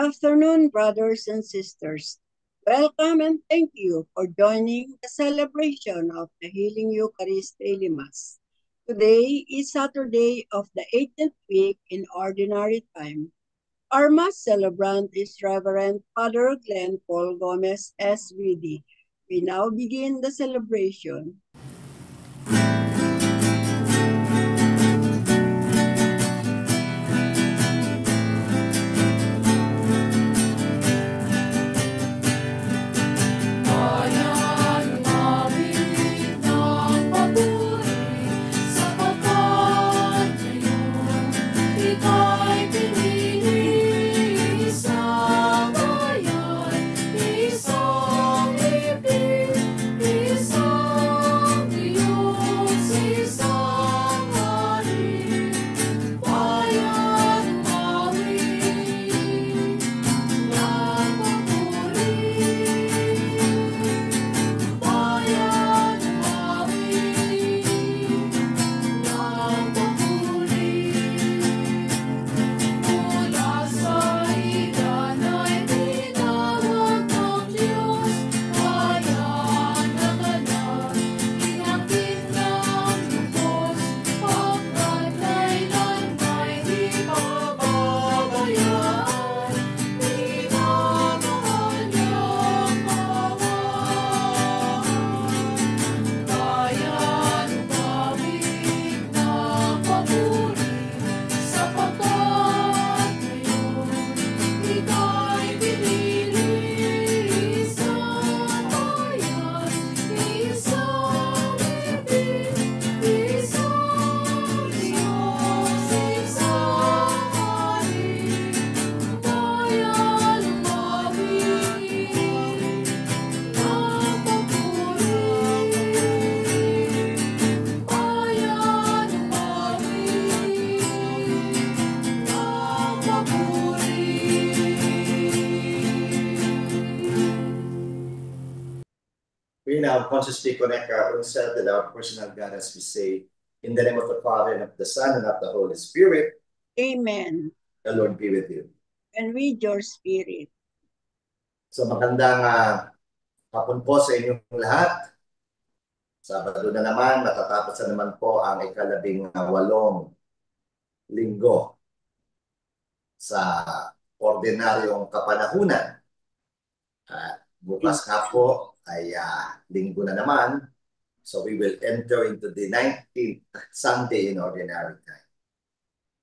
Afternoon, brothers and sisters. Welcome and thank you for joining the celebration of the Healing Eucharist Daily Mass. Today is Saturday of the 18th week in Ordinary Time. Our Mass celebrant is Reverend Father Glenn Paul Gomez, SVD. We now begin the celebration. We now consciously connect our own self with our personal God as we say, in the name of the Father, and of the Son, and of the Holy Spirit. Amen. The Lord be with you. And with your spirit. So magandang hapon po sa inyong lahat. Sabado na naman, matatapos na naman po ang ika-18 linggo sa ordinaryong kapanahunan. Bukas nga po ay linggo na naman. So we will enter into the 19th Sunday in Ordinary Time.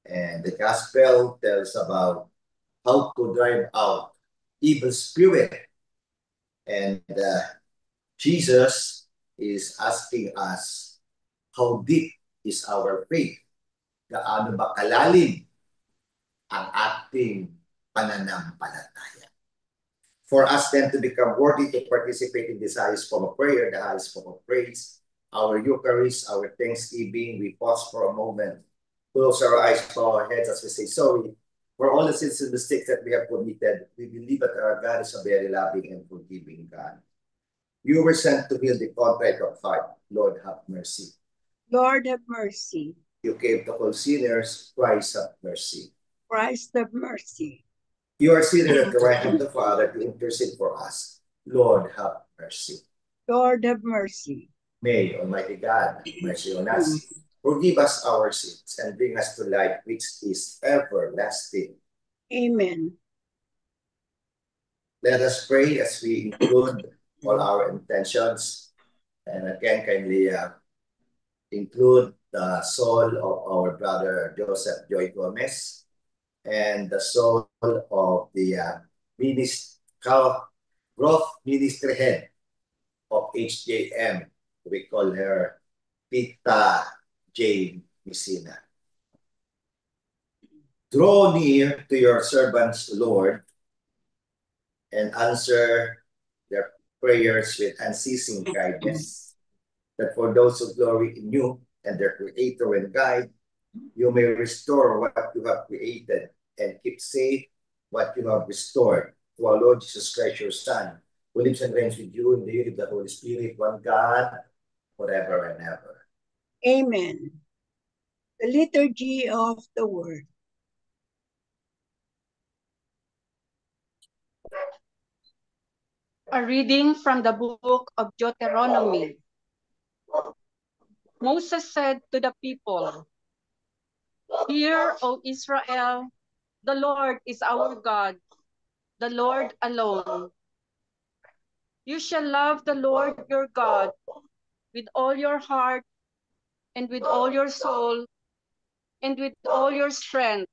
And the Gospel tells about how to drive out evil spirit. And Jesus is asking us, how deep is our faith? Gaano ba kalalim ang ating pananampalataya? For us then to become worthy to participate in this highest form of prayer, the highest form of praise, our Eucharist, our Thanksgiving, we pause for a moment, close our eyes, bow our heads as we say sorry for all the sins and mistakes that we have committed. We believe that our God is a very loving and forgiving God. You were sent to heal the contrite of heart. Lord, have mercy. Lord, have mercy. You came to call sinners. Christ, have mercy. Christ, have mercy. You are seated at the right hand of the Father to intercede for us. Lord, have mercy. Lord, have mercy. May Almighty God have mercy on us, forgive us our sins, and bring us to life which is everlasting. Amen. Let us pray as we include all our intentions. And again, kindly include the soul of our brother Joseph Joy Gomez, and the soul of the growth ministry head of HJM. We call her Tita Jane Messina. Draw near to your servants, Lord, and answer their prayers with unceasing kindness, that for those who glory in you and their Creator and Guide, you may restore what you have created and keep safe what you have restored. To our Lord Jesus Christ, your Son, who lives and reigns with you in the unity of the Holy Spirit, one God, forever and ever. Amen. The Liturgy of the Word. A reading from the book of Deuteronomy. Moses said to the people, "Hear, O Israel, the Lord is our God, the Lord alone. You shall love the Lord your God with all your heart and with all your soul and with all your strength.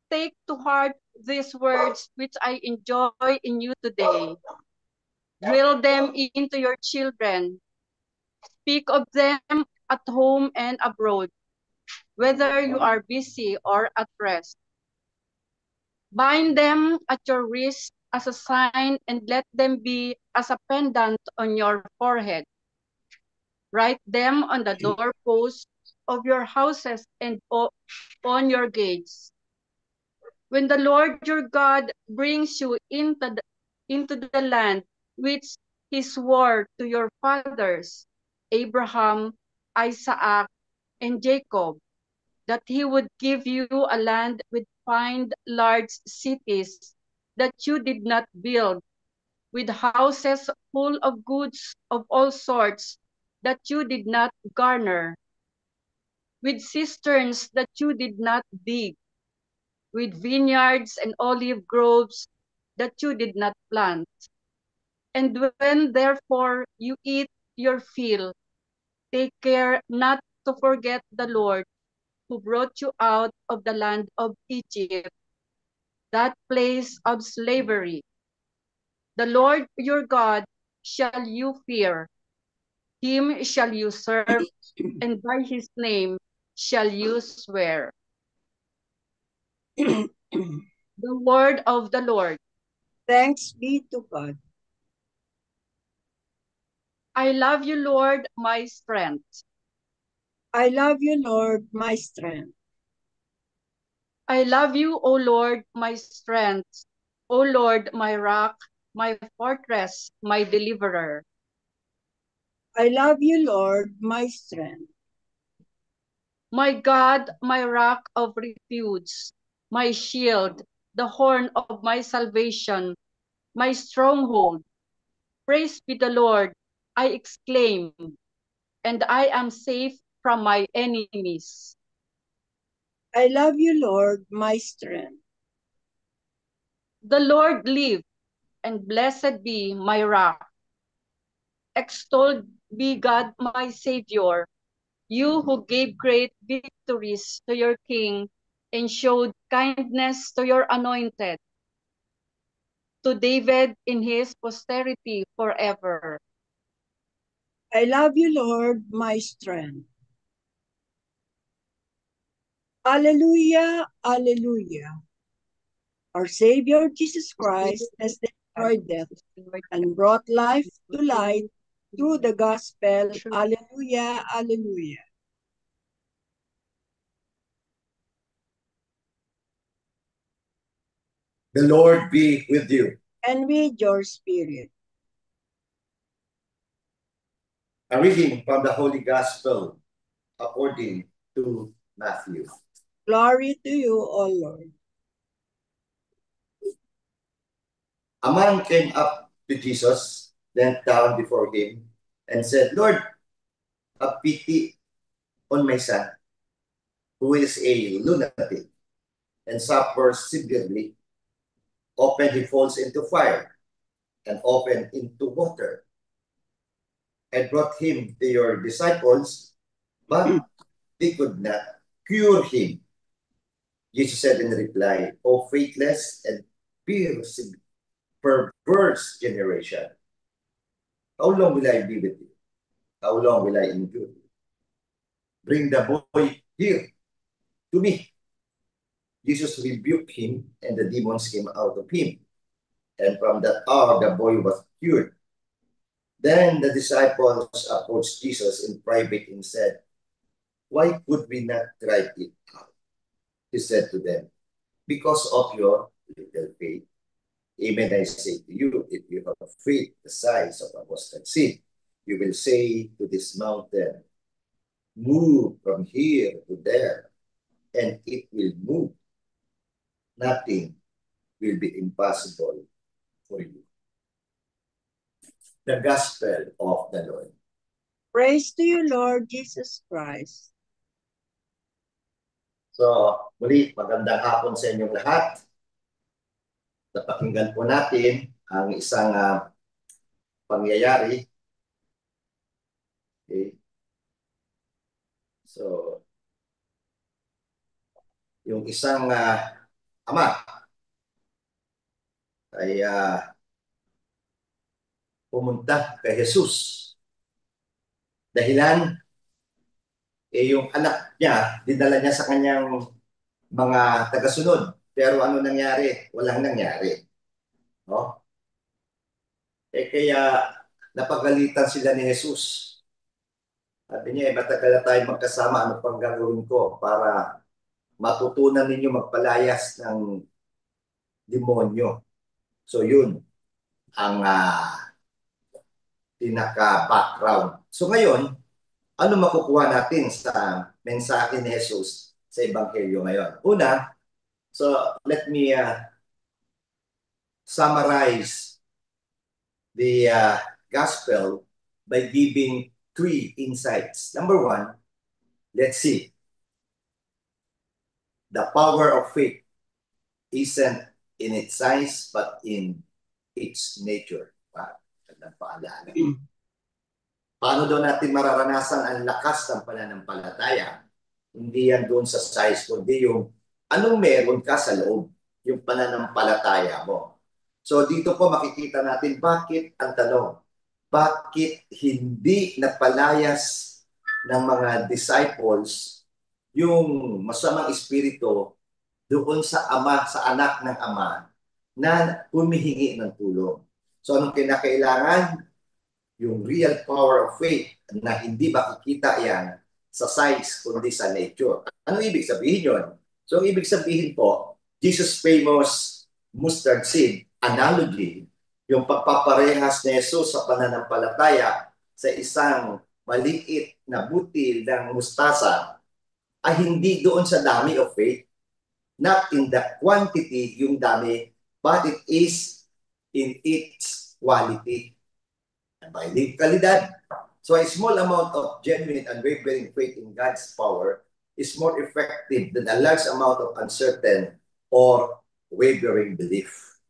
Take to heart these words which I enjoy in you today. Drill them into your children. Speak of them at home and abroad, whether you are busy or at rest. Bind them at your wrist as a sign and let them be as a pendant on your forehead. Write them on the doorposts of your houses and on your gates. When the Lord your God brings you into the land which he swore to your fathers, Abraham, Isaac, and Jacob, that he would give you a land with fine large cities that you did not build, with houses full of goods of all sorts that you did not garner, with cisterns that you did not dig, with vineyards and olive groves that you did not plant. And when therefore you eat your fill, take care not to forget the Lord who brought you out of the land of Egypt, that place of slavery. The Lord your God shall you fear, him shall you serve, and by his name shall you swear." The word of the Lord. Thanks be to God. I love you, Lord, my strength. I love you, Lord, my strength. I love you, O Lord, my strength. O Lord, my rock, my fortress, my deliverer. I love you, Lord, my strength. My God, my rock of refuge, my shield, the horn of my salvation, my stronghold. Praise be the Lord, I exclaim, and I am safe from my enemies. I love you, Lord, my strength. The Lord live, and blessed be my rock. Extolled be God, my Savior, you who gave great victories to your king and showed kindness to your anointed, to David in his posterity forever. I love you, Lord, my strength. Alleluia, alleluia. Our Savior Jesus Christ has destroyed death and brought life to light through the gospel. Alleluia, alleluia. The Lord be with you. And with your spirit. A reading from the Holy Gospel according to Matthew. Glory to you, O Lord. A man came up to Jesus, knelt down before him, and said, "Lord, have pity on my son, who is a lunatic and suffers severely. Often he falls into fire and often into water. I brought him to your disciples, but they could not cure him." Jesus said in reply, "O faithless and perverse generation, how long will I be with you? How long will I endure you? Bring the boy here to me." Jesus rebuked him, and the demons came out of him. And from that hour, the boy was cured. Then the disciples approached Jesus in private and said, "Why could we not drive it out?" He said to them, "Because of your little faith. Amen, I say to you, if you have faith the size of a mustard seed, you will say to this mountain, 'Move from here to there,' and it will move. Nothing will be impossible for you. The Gospel of the Lord. Praise to you, Lord Jesus Christ. So, muli, magandang hapon sa inyong lahat. Napakinggan po natin ang isang pangyayari. Okay. So, yung isang ama ay pumunta kay Jesus. Dahilan, yung anak niya, dinala niya sa kanyang mga tagasunod. Pero ano nangyari? Walang nangyari. No? Kaya napagalitan sila ni Jesus. Sabi niya, matagal na tayo magkasama, ano pang gagawin ko para matutunan ninyo magpalayas ng demonyo. So yun ang pinaka-background. So ngayon, ano makukuha natin sa mensahe ni Jesus sa Ebanghelyo ngayon? Una, so let me summarize the gospel by giving 3 insights. Number 1, let's see. The power of faith isn't in its size but in its nature. Gandang paalala. Paano daw natin mararanasan ang lakas ng pananampalataya? Hindi yan doon sa size, kundi yung anong meron ka sa loob, yung pananampalataya mo. So dito po makikita natin bakit ang tanong, bakit hindi napalayas ng mga disciples yung masamang espiritu doon sa ama, sa anak ng ama na humihingi ng tulong. So anong kinakailangan? Yung real power of faith na hindi makikita yan sa size kundi sa nature. Ano ibig sabihin yun? So ang ibig sabihin po, Jesus' famous mustard seed analogy, yung pagpaparehas ni Jesus sa pananampalataya sa isang maliit na butil ng mustasa ay hindi doon sa dami of faith, not in the quantity yung dami, but it is in its quality. Abiding kalidad. So a small amount of genuine and unwavering faith in God's power is more effective than a large amount of uncertain or wavering belief.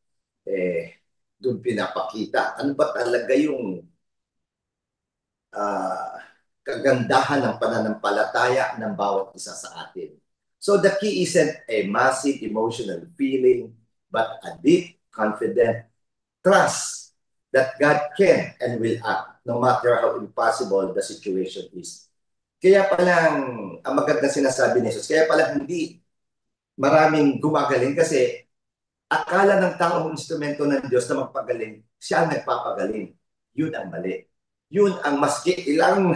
Doon pinapakita. Ano ba talaga yung kagandahan ng pananampalataya ng bawat isa sa atin? So the key isn't a massive emotional feeling, but a deep, confident trust that God can and will act no matter how impossible the situation is. Kaya palang, ang magandang sinasabi ni Jesus, kaya palang hindi maraming gumagaling kasi akala ng taong instrumento ng Diyos na magpagaling, siya ang nagpapagaling. Yun ang mali. Yun ang maski ilang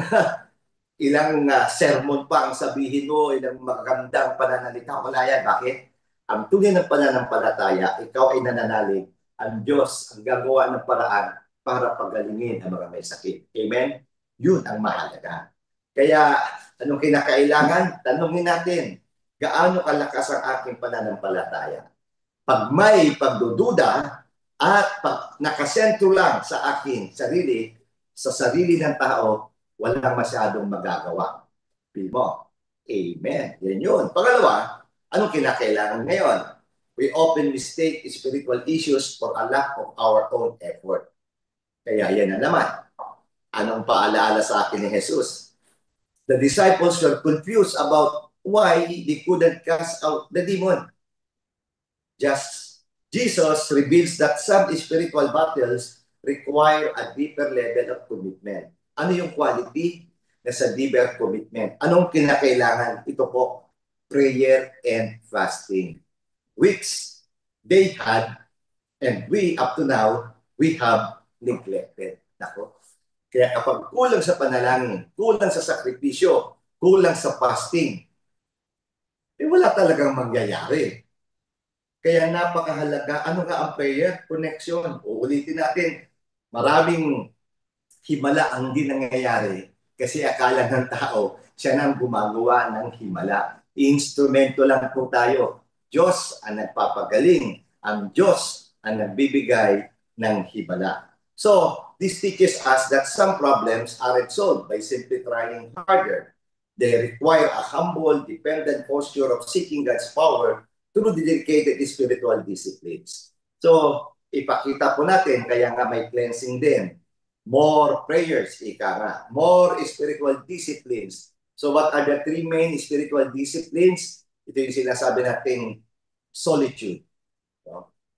sermon pa ang sabihin mo, ilang magandang pananalita. Wala yan. Bakit? Ang tunay ng pananampalataya, ikaw ay nananalig, ang Diyos ang gagawa ng paraan para pagalingin ang mga may sakit. Amen? Yun ang mahalaga. Kaya, anong kinakailangan? Tanungin natin, gaano kalakas ang aking pananampalataya? Pag may pagdududa at pag nakasentro lang sa aking sarili, sa sarili ng tao, walang masyadong magagawa. Feel mo? Amen. Yan yun. Pangalawa, anong kinakailangan ngayon? We often mistake spiritual issues for a lack of our own effort. Kaya yan na naman. Anong paalaala sa akin ni Jesus? The disciples were confused about why they couldn't cast out the demon. Just Jesus reveals that some spiritual battles require a deeper level of commitment. Ano yung quality na sa deeper commitment? Anong kinakailangan? Ito po, prayer and fasting. Which they had, and we, up to now, we have neglected. Nako. Kaya kapag kulang sa panalangin, kulang sa sakripisyo, kulang sa fasting, wala talagang mangyayari. Kaya napakahalaga, ano nga ang prayer? Connection. Uulitin natin, maraming himala ang hindi nangyayari kasi akala ng tao, siya nang gumagawa ng himala. Instrumento lang po tayo. Diyos ang nagpapagaling. Ang Diyos ang nagbibigay ng hibala. So, this teaches us that some problems aren't solved by simply trying harder. They require a humble, dependent posture of seeking God's power through dedicated spiritual disciplines. So, ipakita po natin, kaya nga may cleansing din. More prayers, ika nga. More spiritual disciplines. So, what are the three main spiritual disciplines? Ito yung sinasabi natin, solitude,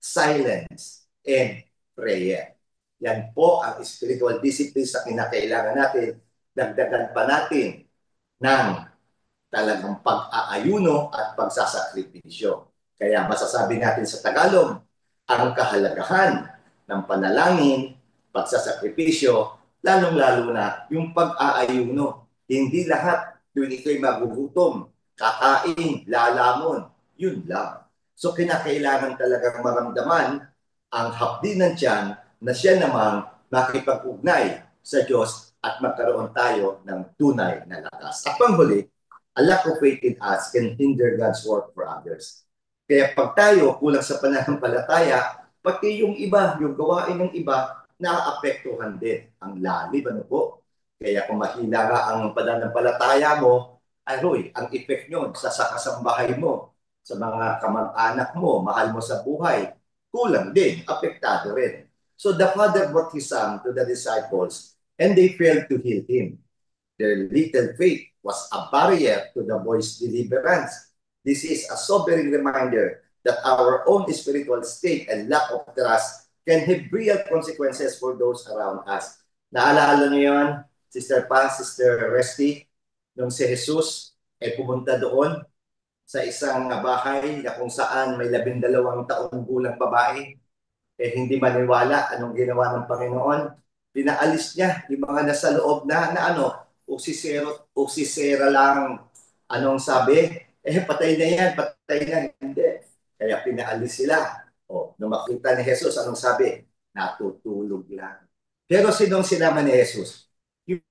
silence, and prayer. Yan po ang spiritual disciplines na kinakailangan natin. Dagdagan pa natin ng talagang pag-aayuno at pagsasakripisyo. Kaya masasabi natin sa Tagalog, ang kahalagahan ng panalangin, pagsasakripisyo, lalong-lalo na yung pag-aayuno. Hindi lahat tuwing ito'y magugutom, kakain, lalamon, yun lang. So kinakailangan talagang maramdaman ang hapdi ng tiyan na siya namang makipag-ugnay sa Diyos at magkaroon tayo ng tunay na lakas. At panghuli, a lack of faith in us can hinder God's work for others. Kaya pag tayo kulang sa pananampalataya, pati yung iba, yung gawain ng iba, naapektuhan din ang lalim. Ano po? Kaya kung mahina nga ang pananampalataya mo, ang effect nyo sa kasambahay mo, sa mga kamag-anak mo, mahal mo sa buhay, kulang din, apektado rin. So the Father brought His Son to the disciples and they failed to heal Him. Their little faith was a barrier to the boy's deliverance. This is a sobering reminder that our own spiritual state and lack of trust can have real consequences for those around us. Naalala niyo yun, Sister Paz, Sister Resty, nung si Jesus ay pumunta doon sa isang bahay na kung saan may 12 taong gulang babae, hindi maniwala anong ginawa ng Panginoon. Pinaalis niya yung mga nasa loob na uksisera lang. Anong sabi? Patay na yan, patay na. Hindi. Kaya pinaalis sila. Nung makita ni Jesus, anong sabi? Natutulog lang. Pero sinong sinama ni Jesus? Yung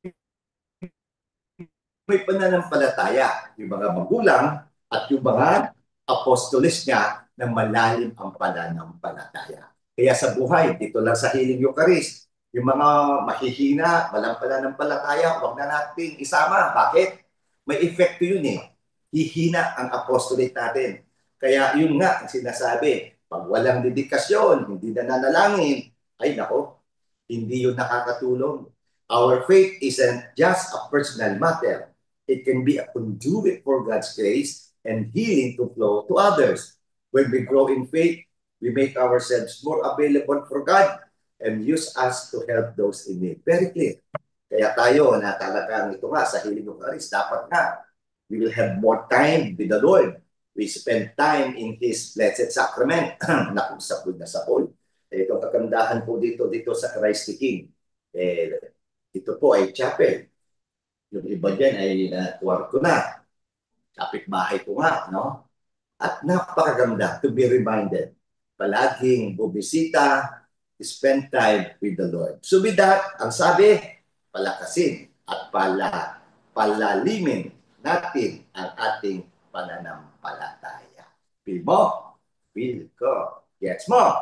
may pananampalataya. Yung mga magulang at yung mga apostoles niya na malalim ang pananampalataya. Kaya sa buhay, dito lang sa Healing Eucharist, yung mga mahihina, walang pananampalataya, huwag na natin isama. Bakit? May epekto yun eh. Hihina ang apostolate natin. Kaya yun nga ang sinasabi, pag walang dedikasyon, hindi na nanalangin, ay nako, hindi yun nakakatulong. Our faith isn't just a personal matter. It can be a conduit for God's grace and healing to flow to others. When we grow in faith, we make ourselves more available for God and use us to help those in need. Very clear. Kaya tayo na talagang ito nga sa Healing Eucharist, dapat nga we will have more time with the Lord. We spend time in His Blessed Sacrament na kung sapul na sapul. Itong kagandahan po dito sa Christ the King. Ito po ay chapel. Yung iba dyan ay kwarto na. Kapitbahay ko nga, no? At napakaganda to be reminded. Palaging bubisita, spend time with the Lord. So with that, ang sabi, palakasin at palalimin natin ang ating pananampalataya. Feel mo? Feel ko. Gets mo?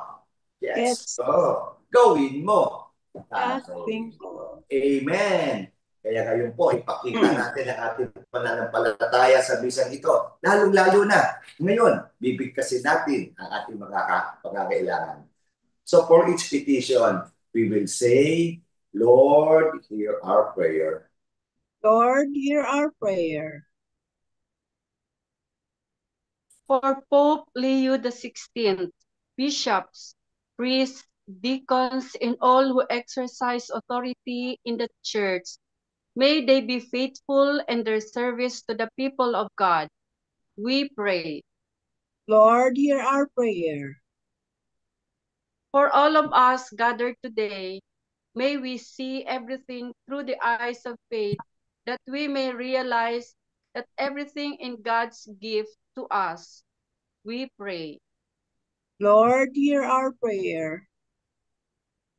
Yes. Ko. Gawin mo. Asking ko. Amen. Kaya ngayon po, ipakita natin ang ating pananampalataya sa bisang ito. Lalong-lalo na, ngayon, bibigkasin natin ang ating mga pangangailangan. So for each petition, we will say, Lord, hear our prayer. Lord, hear our prayer. For Pope Leo XVI, bishops, priests, deacons, and all who exercise authority in the church, may they be faithful in their service to the people of God. We pray. Lord, hear our prayer. For all of us gathered today, may we see everything through the eyes of faith, that we may realize that everything in God's gift to us. We pray. Lord, hear our prayer.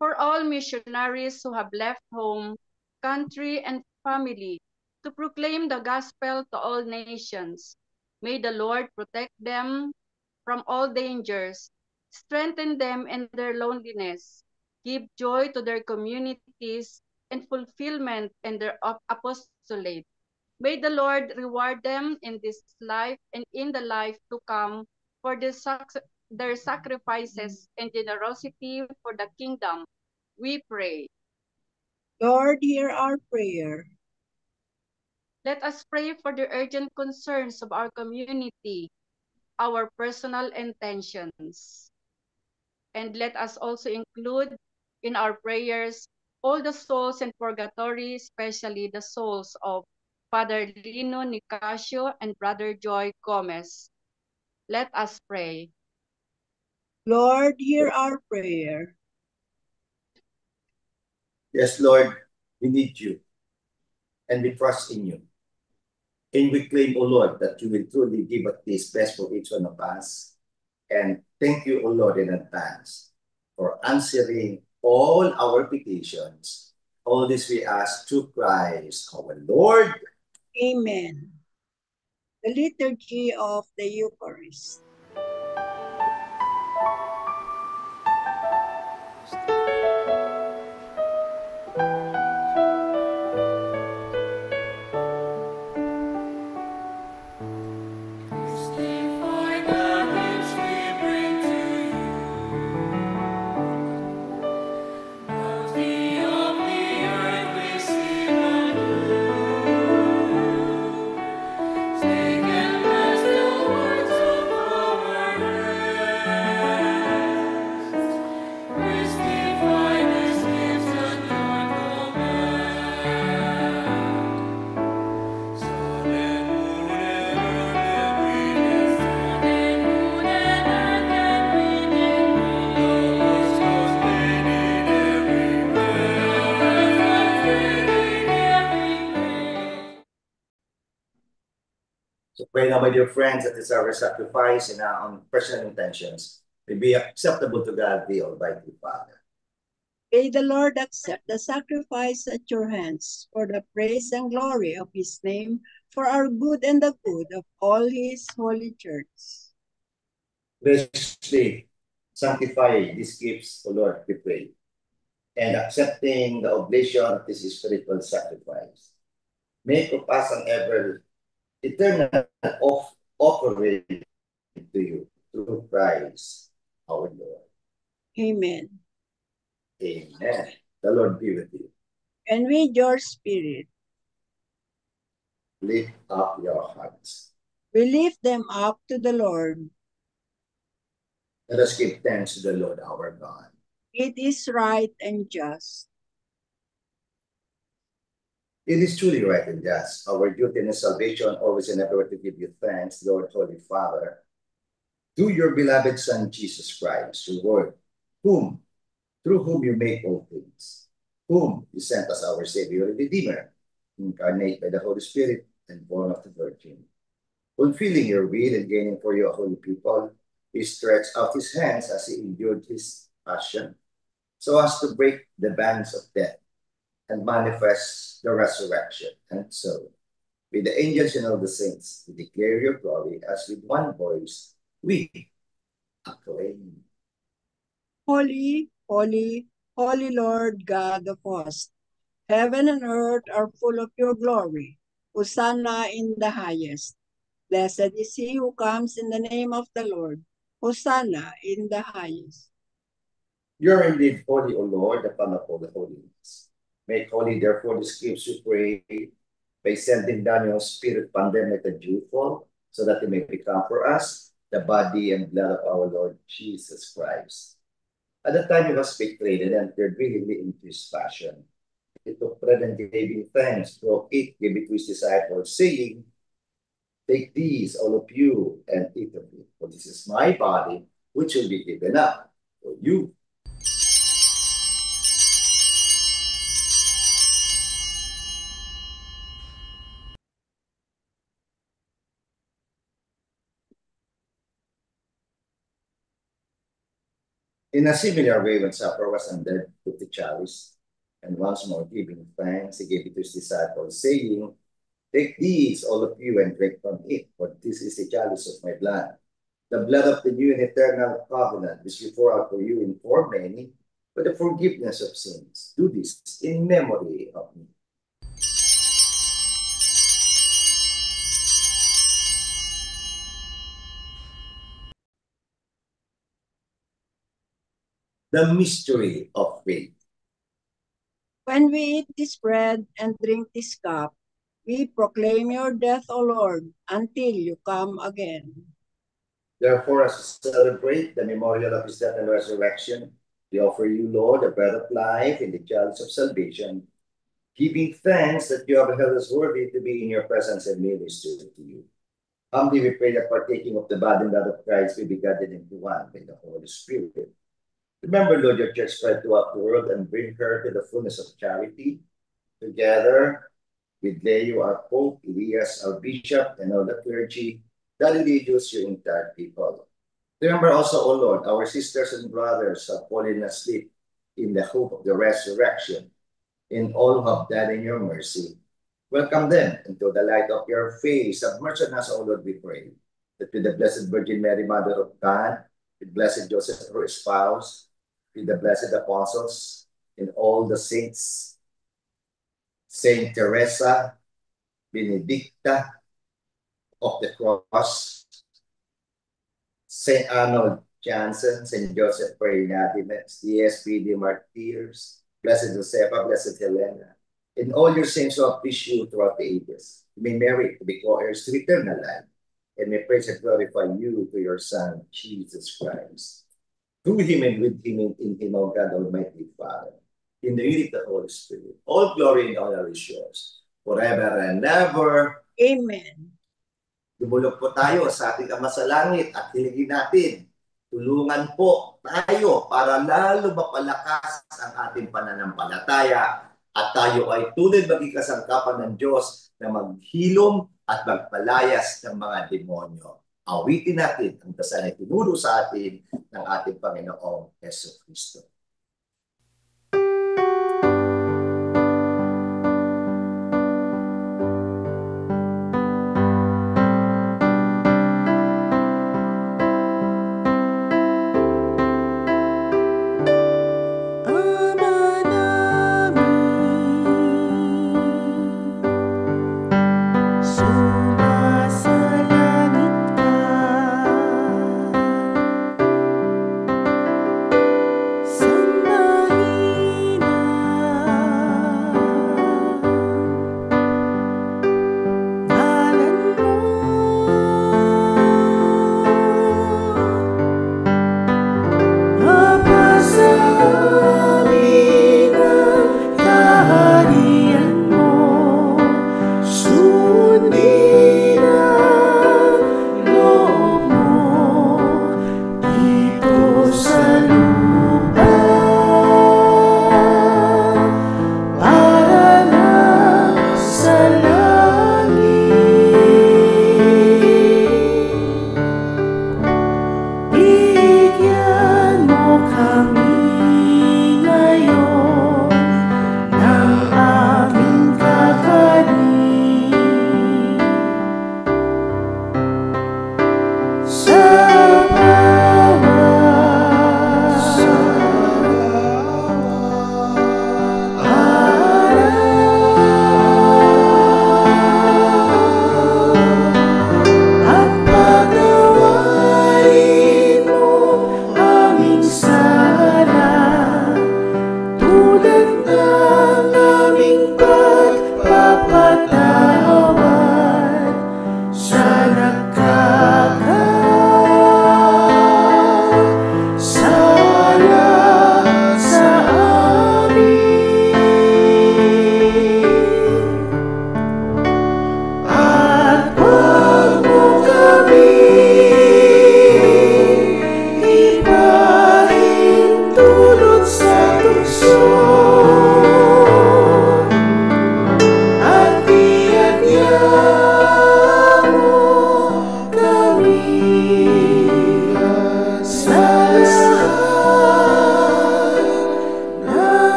For all missionaries who have left home, country, and family to proclaim the gospel to all nations, may the Lord protect them from all dangers, strengthen them in their loneliness, give joy to their communities, and fulfillment in their apostolate. May the Lord reward them in this life and in the life to come for their sacrifices and generosity for the kingdom. We pray. Lord, hear our prayer. Let us pray for the urgent concerns of our community, our personal intentions. And let us also include in our prayers all the souls in purgatory, especially the souls of Father Lino Nicasio and Brother Joy Gomez. Let us pray. Lord, hear our prayer. Yes, Lord, we need you and we trust in you. And we claim, O Lord, that you will truly give us this best for each one of us. And thank you, O Lord, in advance for answering all our petitions. All this we ask through Christ, our Lord. Amen. The Liturgy of the Eucharist. So pray now, my dear friends, that this our sacrifice and our own personal intentions may be acceptable to God, the Almighty Father. May the Lord accept the sacrifice at your hands for the praise and glory of his name, for our good and the good of all his holy church. Graciously sanctify these gifts, O Lord, we pray, and accepting the oblation of this spiritual sacrifice, make of us an ever eternal offering to you through Christ our Lord. Amen. Amen. The Lord be with you. And with your spirit, Lift up your hearts. we lift them up to the Lord. Let us give thanks to the Lord our God. It is right and just. It is truly right and just, our duty and salvation, always and everywhere to give you thanks, Lord, Holy Father, through your beloved Son, Jesus Christ, your Word, through whom you make all things, whom you sent as our Savior and Redeemer, incarnate by the Holy Spirit and born of the Virgin. Fulfilling your will and gaining for you a holy people, he stretched out his hands as he endured his passion, so as to break the bands of death and manifest the resurrection. And so, with the angels and all the saints, we declare your glory as with one voice we acclaim. Holy, holy, holy Lord God of hosts, heaven and earth are full of your glory. Hosanna in the highest. Blessed is he who comes in the name of the Lord. Hosanna in the highest. You are indeed holy, O Lord, upon all the holiness. Make holy, therefore, these gifts, we pray, by sending down your Spirit, pandemic and youthful, so that it may become for us the body and blood of our Lord Jesus Christ. At the time he was betrayed and entered willingly into his passion, he took bread and giving thanks, broke it, gave it to his disciples, saying, "Take these, all of you, and eat of it, for this is my body, which will be given up for you." In a similar way, when supper was ended, he took the chalice, and once more giving thanks, he gave it to his disciples, saying, "Take these, all of you, and drink from it, for this is the chalice of my blood, the blood of the new and eternal covenant, which we pour out for you and for many for the forgiveness of sins. Do this in memory of me. The mystery of faith. When we eat this bread and drink this cup, we proclaim your death, O Lord, until you come again. Therefore, as we celebrate the memorial of his death and resurrection, we offer you, Lord, the bread of life and the chalice of salvation, giving thanks that you have held us worthy to be in your presence and minister to you. Humbly we pray that partaking of the body and blood of Christ we be gathered into one by the Holy Spirit. Remember, Lord, your church spread throughout the world and bring her to the fullness of charity. Together with Leo, our Pope, Elias, our Bishop, and all the clergy, the religious, your entire people. Remember also, O Lord, our sisters and brothers who have fallen asleep in the hope of the resurrection, and all who have died in your mercy. Welcome them into the light of your face. Have mercy on us, O Lord, we pray, that with the Blessed Virgin Mary, Mother of God, with Blessed Joseph, her spouse, with the blessed apostles, and all the saints, Saint Teresa, Benedicta of the Cross, Saint Arnold Janssen, Saint Joseph Perinatimets, the SPD Martyrs, Blessed Josefa, Blessed Helena, and all your saints who have pleased you throughout the ages. You may merit to be co-heirs to eternal life, and may praise and glorify you to your Son, Jesus Christ. Through him and with him and in him, O God, Almighty Father, in the unity of the Holy Spirit, all glory and honor is yours, forever and ever. Amen. Dumulog po tayo sa ating Ama sa Langit at hilingin natin, tulungan po tayo para lalo mapalakas ang ating pananampalataya at tayo ay tunay maging kasangkapan ng Diyos na maghilom at magpalayas ng mga demonyo. Awitin natin ang dasal na tinuro sa atin ng ating Panginoong Jesucristo. Sumasalangit ka sa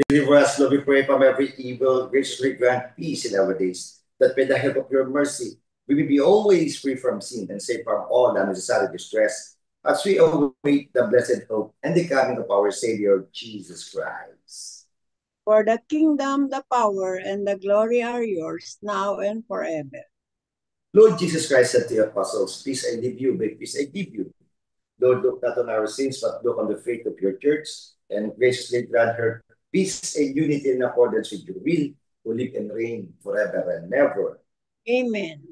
Deliver us, Lord, we pray, from every evil. Graciously grant peace in our days, that by the help of your mercy, we may be always free from sin and safe from all unnecessary distress, as we await the blessed hope and the coming of our Savior, Jesus Christ. For the kingdom, the power, and the glory are yours, now and forever. Lord Jesus Christ said to the apostles, peace I leave you, but peace I give you. Lord, look not on our sins, but look on the faith of your church, and graciously grant her peace and unity in accordance with your will, who live and reign forever and ever. Amen.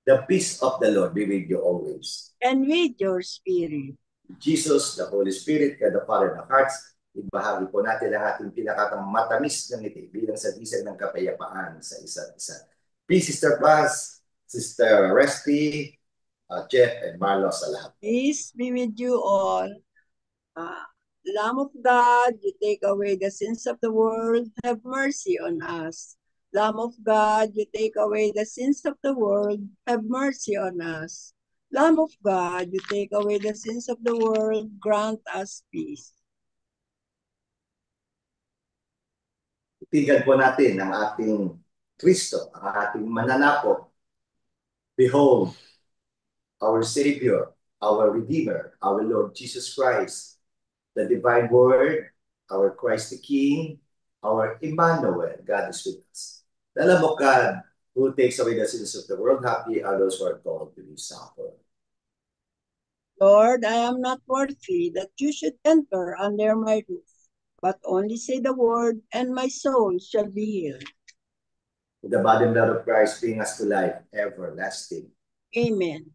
The peace of the Lord be with you always. And with your spirit. Jesus, the Holy Spirit, God the Father ng hearts, ibahagi po natin ang ating pinakatang matamis ng ngiti bilang sagisag ng kapayapaan sa isa't isa. Peace, Sister Paz, Sister Resty, Jeff, and Marlo sa lahat. Peace be with you all. Lamb of God, you take away the sins of the world, have mercy on us. Lamb of God, you take away the sins of the world, have mercy on us. Lamb of God, you take away the sins of the world, grant us peace. Itigan po natin ang ating Kristo, ang ating mananapo. Behold, our Savior, our Redeemer, our Lord Jesus Christ, the Divine Word, our Christ the King, our Emmanuel, God is with us. The Lamb of God, who takes away the sins of the world, happy are those who are called to his supper. Lord, I am not worthy that you should enter under my roof, but only say the word, and my soul shall be healed. With the body and blood of Christ, bring us to life everlasting. Amen.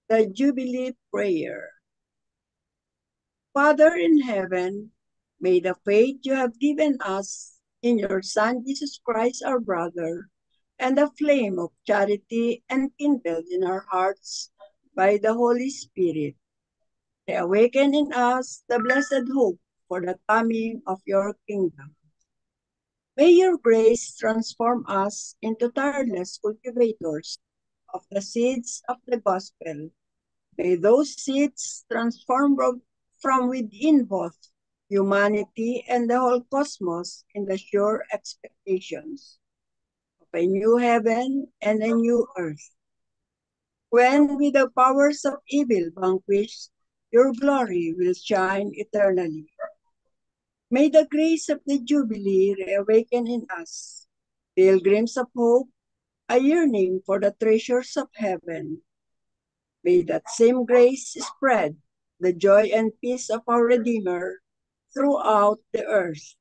The Jubilee Prayer. Father in heaven, may the faith you have given us in your Son Jesus Christ our brother, and the flame of charity enkindled in our hearts by the Holy Spirit, awaken in us the blessed hope for the coming of your kingdom. May your grace transform us into tireless cultivators of the seeds of the gospel. May those seeds transform from within both humanity and the whole cosmos in the sure expectations of a new heaven and a new earth, when with the powers of evil vanquished, your glory will shine eternally. May the grace of the Jubilee reawaken in us, pilgrims of hope, a yearning for the treasures of heaven. May that same grace spread the joy and peace of our Redeemer throughout the earth.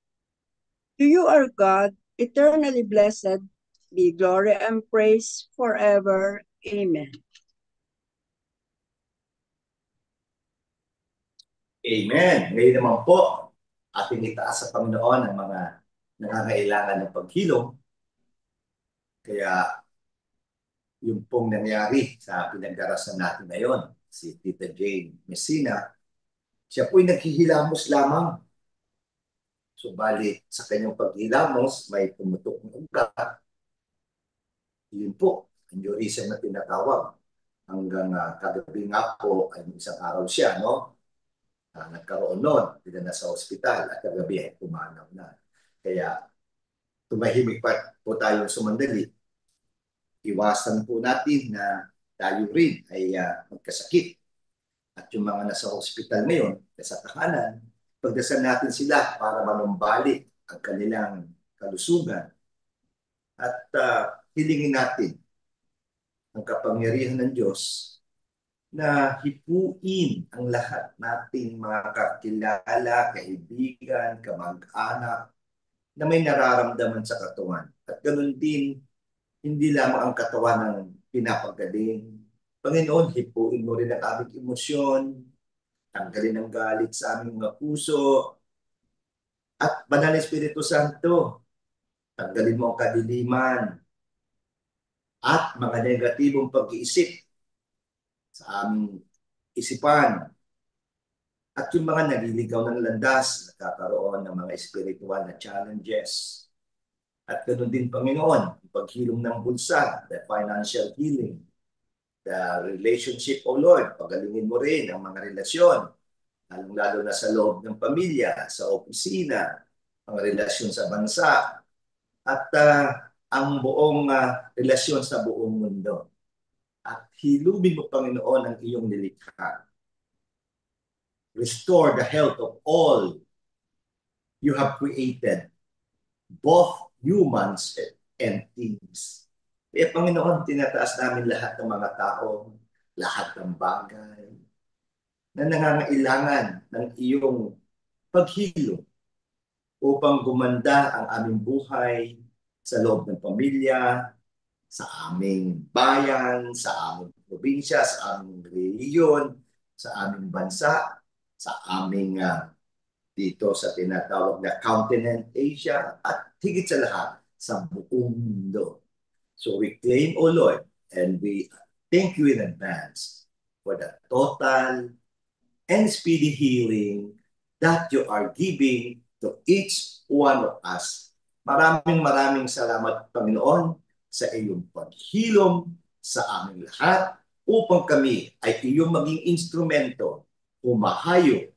To you, our God, eternally blessed, be glory and praise forever. Amen. Amen. Ngayon naman po, ating itaas sa Panginoon ang mga nangangailangan ng paghilom. Kaya yung pong nangyari sa pinagdarasan natin ngayon, si Tita Jane Messina, siya po'y naghihilamos lamang. Subalit sa kanyang paghilamos, may pumutok ng ugat. Yun po, aneurysm na tinatawag. Hanggang kagabi nga po, ay isang araw siya, no? Nagkaroon nun, na sa ospital, at kagabi ay pumanaw na. Kaya tumahimik pa po tayong sumandali. Iwasan po natin na tayo rin ay magkasakit. At yung mga nasa ospital ngayon, nasa tahanan, pagdasal natin sila para manumbalik ang kanilang kalusugan. At hilingin natin ang kapangyarihan ng Diyos na hipuin ang lahat nating mga kakilala, kaibigan, kamag-anak na may nararamdaman sa katawan. At ganun din, hindi lamang ang katawan ng pinapagaling, Panginoon, hipuin mo rin ang aming emosyon, tanggalin ang galit sa aming mga puso, at Banal Espiritu Santo, tanggalin mo ang kadiliman at mga negatibong pag-iisip sa aming isipan. At yung mga naliligaw ng landas, nagkakaroon ng mga spiritual na challenges. At ganoon din, Panginoon, yung paghilom ng bulsa, the financial healing, the relationship, O Lord, pagalingin mo rin ang mga relasyon, lalong-lalo na sa loob ng pamilya, sa opisina, ang relasyon sa bansa, at ang buong relasyon sa buong mundo. At hilumin mo, Panginoon, ang iyong nilikha. Restore the health of all you have created, both humans and things. Kaya Panginoon, tinataas namin lahat ng mga tao, lahat ng bagay na nangangailangan ng iyong paghilo upang gumanda ang aming buhay sa loob ng pamilya, sa aming bayan, sa aming probinsya, sa aming reliyon, sa aming bansa, sa aming dito sa tinatawag na continent Asia, at higit sa lahat sa buong mundo. So we claim, O Lord, and we thank you in advance for the total and speedy healing that you are giving to each one of us. Maraming salamat, Panginoon, sa iyong paghilom sa aming lahat upang kami ay iyong maging instrumento, humahayo,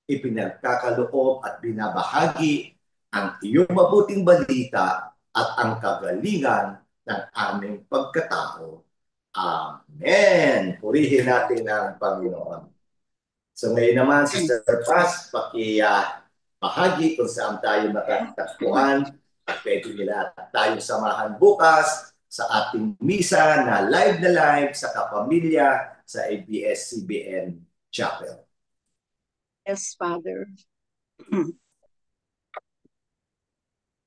ipinagkakaloob at binabahagi ang iyong mabuting balita at ang kagalingan ng aming pagkatao. Amen. Purihin natin ang Panginoon. So ngayon naman, Sister Paz, bahagi kung saan tayo matatagpuan at pwede nila tayong samahan bukas sa ating misa na live sa kapamilya sa ABS-CBN Chapel. Yes, Father.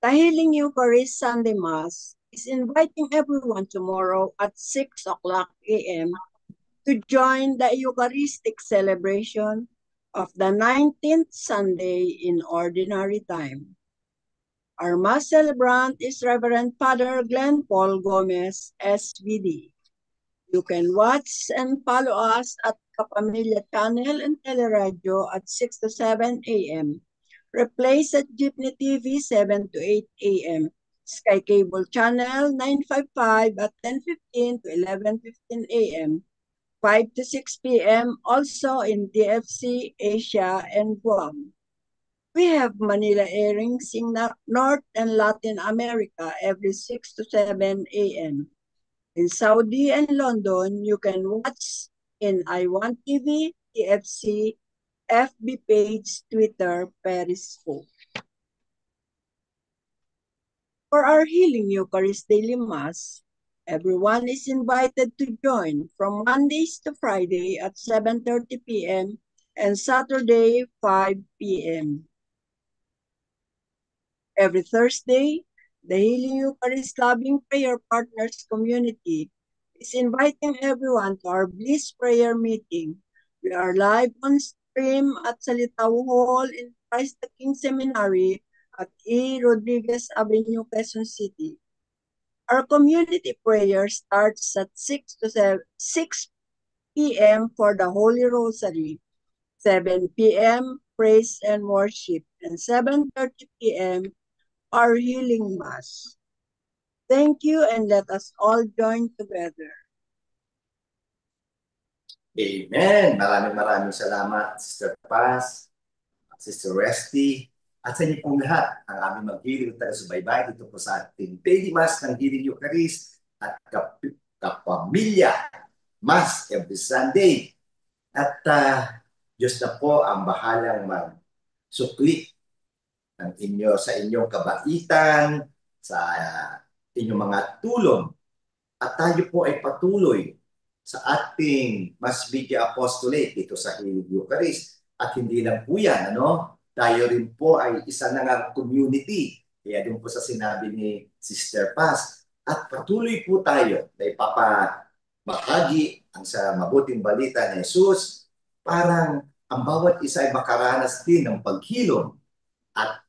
The Healing Eucharist Sunday Mass is inviting everyone tomorrow at 6 o'clock a.m. to join the Eucharistic celebration of the 19th Sunday in Ordinary Time. Our Mass celebrant is Reverend Father Glenn Paul Gomez, SVD. You can watch and follow us at Kapamilya Channel and Teleradio at 6 to 7 a.m. Replays at Jeepney TV 7 to 8 a.m. Sky Cable Channel 955 at 10:15 to 11:15 a.m. 5 to 6 p.m. also in DFC, Asia, and Guam. We have Manila airings in North and Latin America every 6 to 7 a.m. In Saudi and London, you can watch in iWant TV, TFC, FB page, Twitter, Periscope. For our Healing Eucharist Daily Mass, everyone is invited to join from Mondays to Friday at 7:30 p.m. and Saturday 5 p.m. Every Thursday, the Healing Eucharist Loving Prayer Partners community is inviting everyone to our Bliss Prayer Meeting. We are live on stream at Salitaw Hall in Christ the King Seminary at E. Rodriguez Avenue, Quezon City. Our community prayer starts at 6 p.m. for the Holy Rosary, 7 p.m. Praise and Worship, and 7:30 p.m. our Healing Mass. Thank you, and let us all join together. Amen. Maraming salamat, Sister Paz, Sister Resty, at sa inyo pong lahat ang aming maghiling taga-subaybay dito po sa ating Daily Mass ng Healing Eucharist at Kapamilya Mass every Sunday. At Diyos na po ang bahalang magsukli sa inyong kabaitan, sa inyong mga tulong. At tayo po ay patuloy sa ating Mass Video Apostolate dito sa Healing Eucharist. At hindi lang po yan, tayo rin po ay isa na nga community. Kaya din po sa sinabi ni Sister Paz. At patuloy po tayo na ipapamahagi ang sa mabuting balita ni Jesus, parang ang bawat isa ay makaranas din ng paghilom. At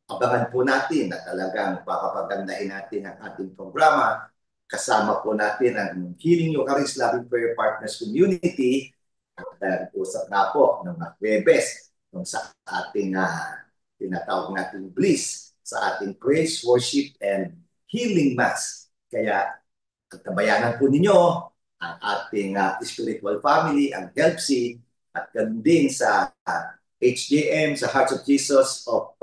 abangan po natin na talagang papapagandahin natin ang ating programa. Kasama po natin ang Healing Eucharist Loving Prayer Partners Community. At usap na po ng Webes sa ating tinatawag natin Bliss, sa ating Praise, Worship, and Healing Mass. Kaya tabayanan po ninyo ang ating spiritual family, ang HELPC, at ganun din sa HJM, sa Hearts of Jesus of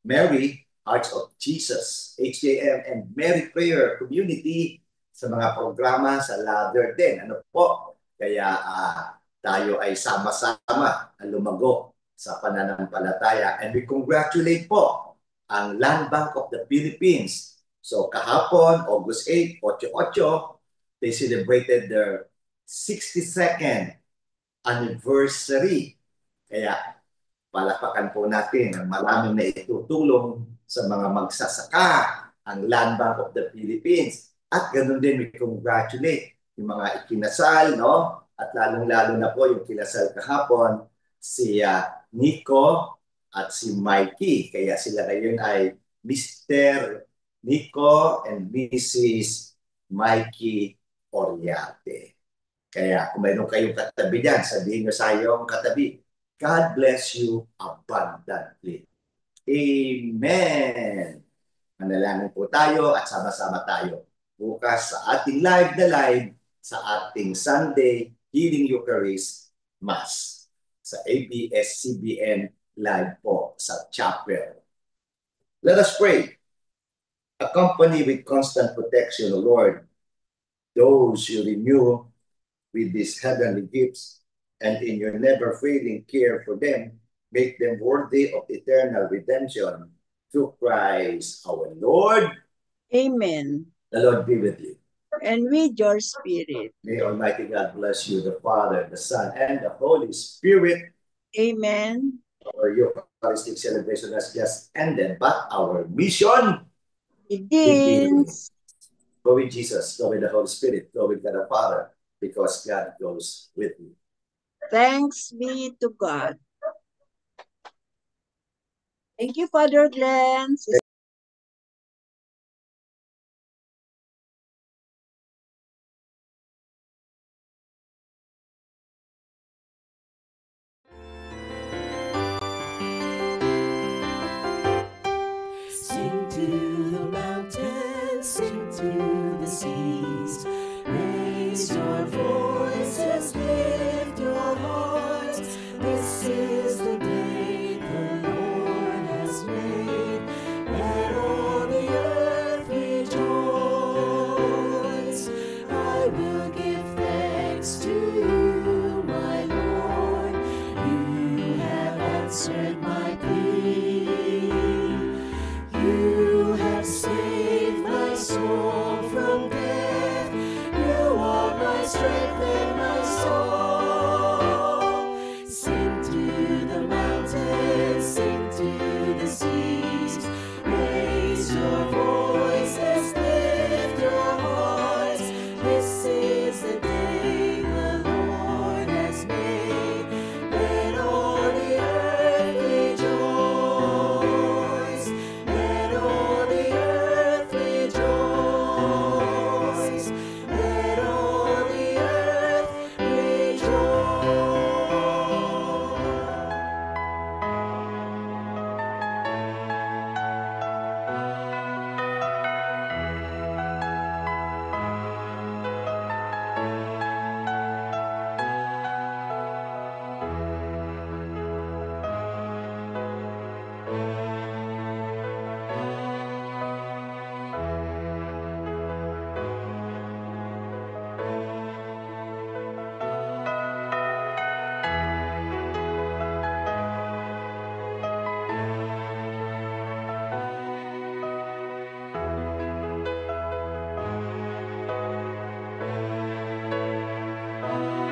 Mary, Hearts of Jesus, HJM, and Mary Prayer Community sa mga programa sa ladder din. Ano po? Kaya tayo ay sama-sama na lumago sa pananampalataya. And we congratulate po ang Land Bank of the Philippines. So kahapon, August 8, 8-8, they celebrated their 62nd anniversary. Kaya palakpakan po natin ang maraming na itutulong sa mga magsasaka, ang Land Bank of the Philippines. At ganun din, we congratulate yung mga ikinasal, no? At lalong-lalo na po yung kinasal kahapon, si Nico at si Mikey. Kaya sila ngayon ay Mr. Nico and Mrs. Mikey Oriate. Kaya kung mayroon kayong katabi dyan, sabihin nyo sa iyong katabi, God bless you abundantly. Amen. Manalangin po tayo at sama-sama tayo bukas sa ating live sa ating Sunday Healing Eucharist Mass sa ABS-CBN live po sa chapel. Let us pray. Accompany with constant protection, O Lord, those you renew with these heavenly gifts, and in your never-failing care for them, make them worthy of eternal redemption through Christ our Lord. Amen. The Lord be with you. And with your spirit. May Almighty God bless you, the Father, the Son, and the Holy Spirit. Amen. Our Eucharistic celebration has just ended, but our mission Begins. Go with Jesus, go with the Holy Spirit, go with God the Father, because God goes with you. Thanks be to God. Thank you, Father Glenn.